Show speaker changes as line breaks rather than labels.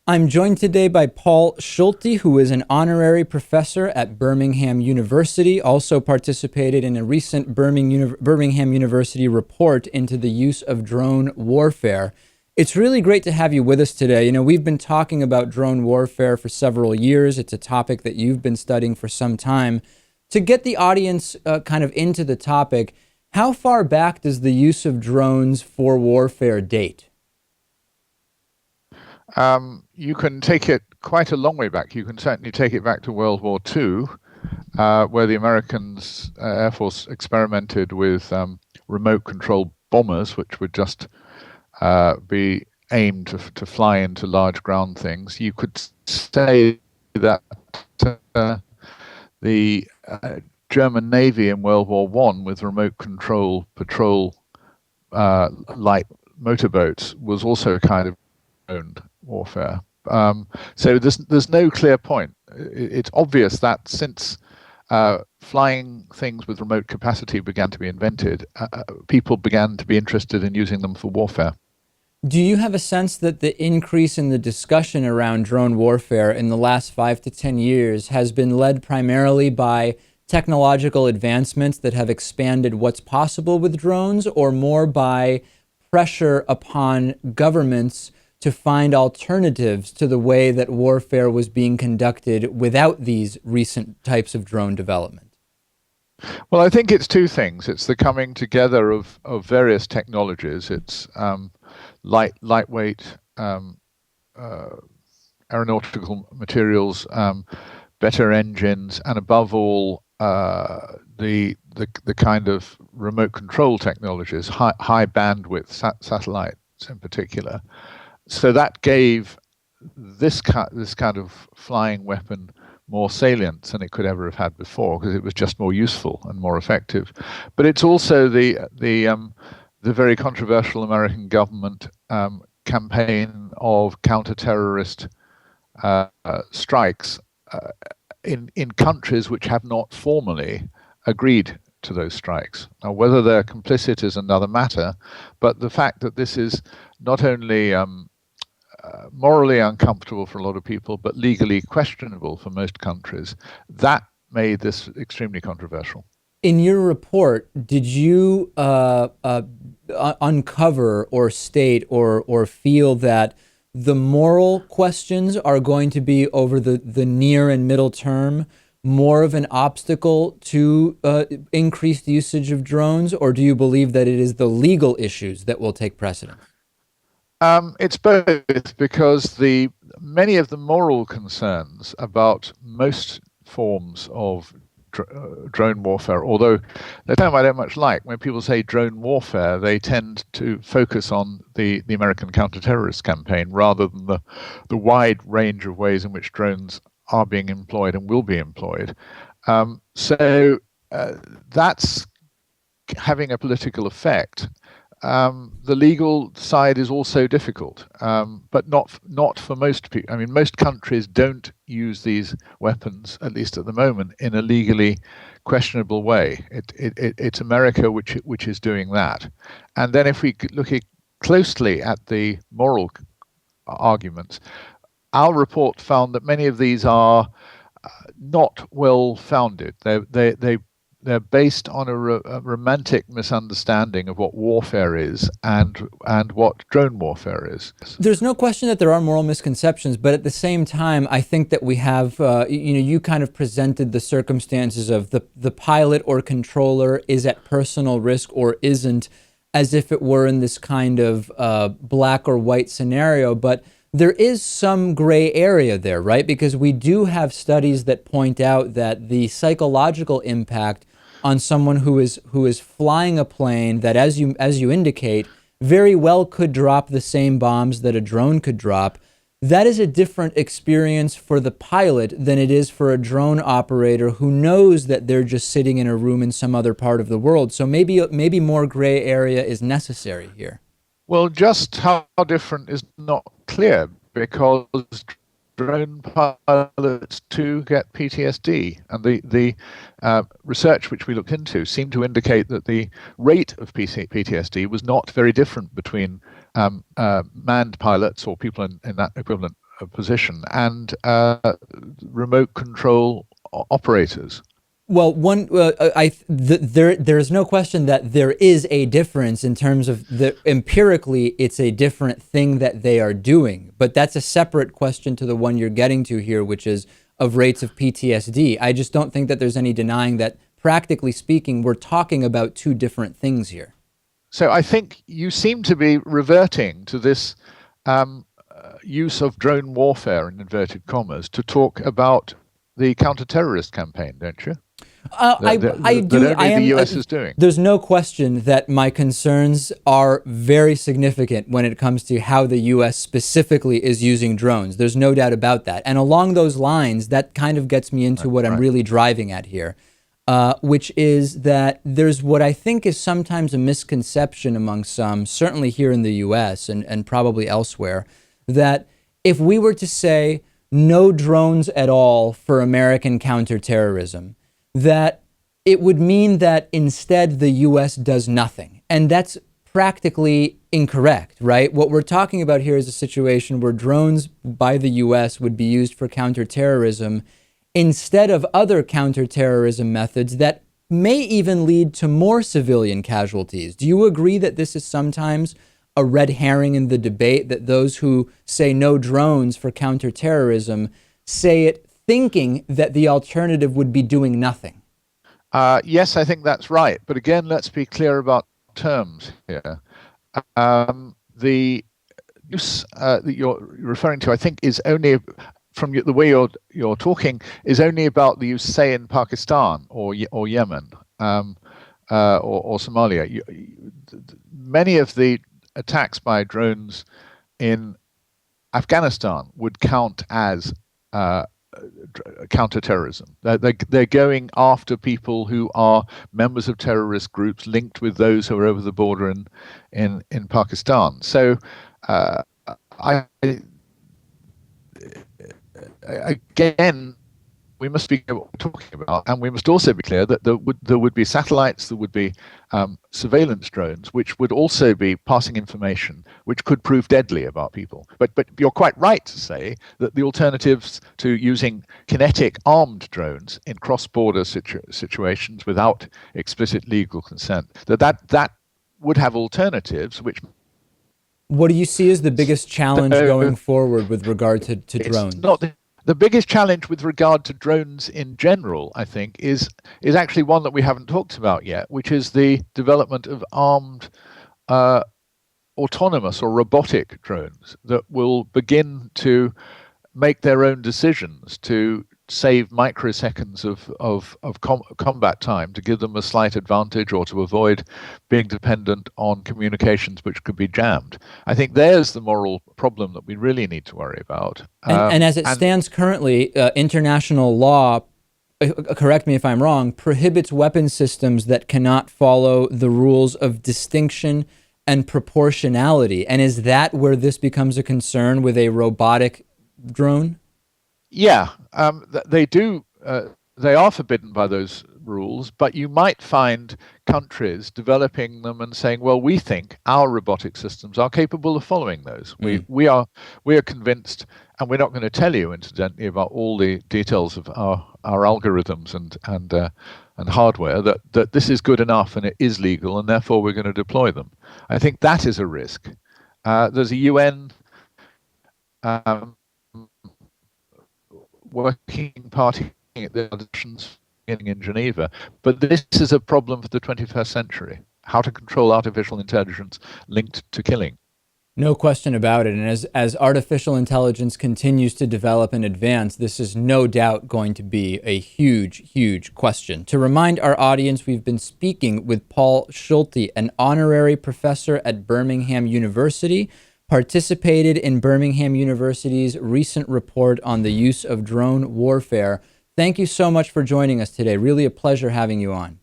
I'm joined today by Paul Schulte, who is an honorary professor at Birmingham University, also participated in a recent Birmingham University report into the use of drone warfare. It's really great to have you with us today. You know, we've been talking about drone warfare for several years. It's a topic that you've been studying for some time. To get the audience kind of into the topic, how far back does the use of drones for warfare date?
You can take it quite a long way back. You can certainly take it back to World War II, where the Americans Air Force experimented with remote control bombers, which would just be aimed to fly into large ground things. You could say that the German Navy in World War I, with remote control patrol light motorboats, was also a kind of drone warfare. So there's no clear point. It's obvious that since flying things with remote capacity began to be invented, people began to be interested in using them for warfare.
Do you have a sense that the increase in the discussion around drone warfare in the last 5 to 10 years has been led primarily by technological advancements that have expanded what's possible with drones, or more by pressure upon governments to find alternatives to the way that warfare was being conducted without these recent types of drone development?
Well, I think it's two things. It's the coming together of various technologies. It's lightweight aeronautical materials, better engines, and above all, the kind of remote control technologies, high bandwidth satellites in particular. So that gave this kind of flying weapon more salience than it could ever have had before, because it was just more useful and more effective. But it's also the very controversial American government campaign of counter-terrorist strikes in countries which have not formally agreed to those strikes. Now, whether they're complicit is another matter, but the fact that this is not only morally uncomfortable for a lot of people, but legally questionable for most countries, that made this extremely controversial.
In your report, did you uncover or state or feel that the moral questions are going to be, over the near and middle term, more of an obstacle to increased usage of drones, or do you believe that it is the legal issues that will take precedence?
It's both, because many of the moral concerns about most forms of drone warfare, although the term I don't much like, when people say drone warfare, they tend to focus on the American counterterrorist campaign rather than the wide range of ways in which drones are being employed and will be employed. So that's having a political effect. The legal side is also difficult, but not for most people. I mean, most countries don't use these weapons, at least at the moment, in a legally questionable way. It's America which is doing that. And then if we look closely at the moral arguments, our report found that many of these are not well founded. They're based on a romantic misunderstanding of what warfare is and what drone warfare is.
There's no question that there are moral misconceptions, but at the same time, I think that we have, you kind of presented the circumstances of the pilot or controller is at personal risk or isn't, as if it were in this kind of black or white scenario. But there is some gray area there, right? Because we do have studies that point out that the psychological impact on someone who is flying a plane that, as you indicate, very well could drop the same bombs that a drone could drop, that is a different experience for the pilot than it is for a drone operator who knows that they're just sitting in a room in some other part of the world. So maybe more gray area is necessary here.
Well, just how different is not clear, because drone pilots too get PTSD, and the research which we looked into seemed to indicate that the rate of PTSD was not very different between manned pilots or people in that equivalent position, and remote control operators.
Well, there is no question that there is a difference in terms of empirically, it's a different thing that they are doing. But that's a separate question to the one you're getting to here, which is of rates of PTSD. I just don't think that there's any denying that, practically speaking, we're talking about two different things here.
So I think you seem to be reverting to this use of drone warfare, in inverted commas, to talk about the counter-terrorist campaign, don't you?
I do.
That only the US is doing.
There's no question that my concerns are very significant when it comes to how the US specifically is using drones. There's no doubt about that. And along those lines, that kind of gets me into what I'm really driving at here, which is that there's what I think is sometimes a misconception among some, certainly here in the US and probably elsewhere, that if we were to say no drones at all for American counterterrorism, that it would mean that instead the US does nothing. And that's practically incorrect, right? What we're talking about here is a situation where drones by the US would be used for counterterrorism instead of other counterterrorism methods that may even lead to more civilian casualties. Do you agree that this is sometimes a red herring in the debate, that those who say no drones for counterterrorism say it thinking that the alternative would be doing nothing?
Yes, I think that's right. But again, let's be clear about terms here. The use that you're referring to, I think, is only, from the way you're talking, is only about the use, say, in Pakistan or Yemen or Somalia. Many of the attacks by drones in Afghanistan would count as counterterrorism. They're going after people who are members of terrorist groups linked with those who are over the border in Pakistan. So again, we must be clear what we're talking about, and we must also be clear that there would be satellites, there would be surveillance drones, which would also be passing information which could prove deadly about people. But you're quite right to say that the alternatives to using kinetic armed drones in cross-border situations without explicit legal consent, that would have alternatives which...
What do you see as the biggest challenge going forward with regard to drones?
The biggest challenge with regard to drones in general, I think, is actually one that we haven't talked about yet, which is the development of armed autonomous or robotic drones that will begin to make their own decisions to save microseconds of combat time, to give them a slight advantage or to avoid being dependent on communications which could be jammed. I think there's the moral problem that we really need to worry about.
And as it stands currently, international law, correct me if I'm wrong, prohibits weapon systems that cannot follow the rules of distinction and proportionality. And is that where this becomes a concern with a robotic drone?
Yeah, they do. They are forbidden by those rules, but you might find countries developing them and saying, "Well, we think our robotic systems are capable of following those. We are convinced, and we're not going to tell you, incidentally, about all the details of our algorithms and hardware that this is good enough and it is legal, and therefore we're going to deploy them." I think that is a risk. There's a UN working party at the elections beginning in Geneva, but this is a problem for the 21st century: how to control artificial intelligence linked to killing.
No question about it. And as artificial intelligence continues to develop and advance, this is no doubt going to be a huge, huge question. To remind our audience, we've been speaking with Paul Schulte, an honorary professor at Birmingham University, participated in Birmingham University's recent report on the use of drone warfare. Thank you so much for joining us today. Really a pleasure having you on.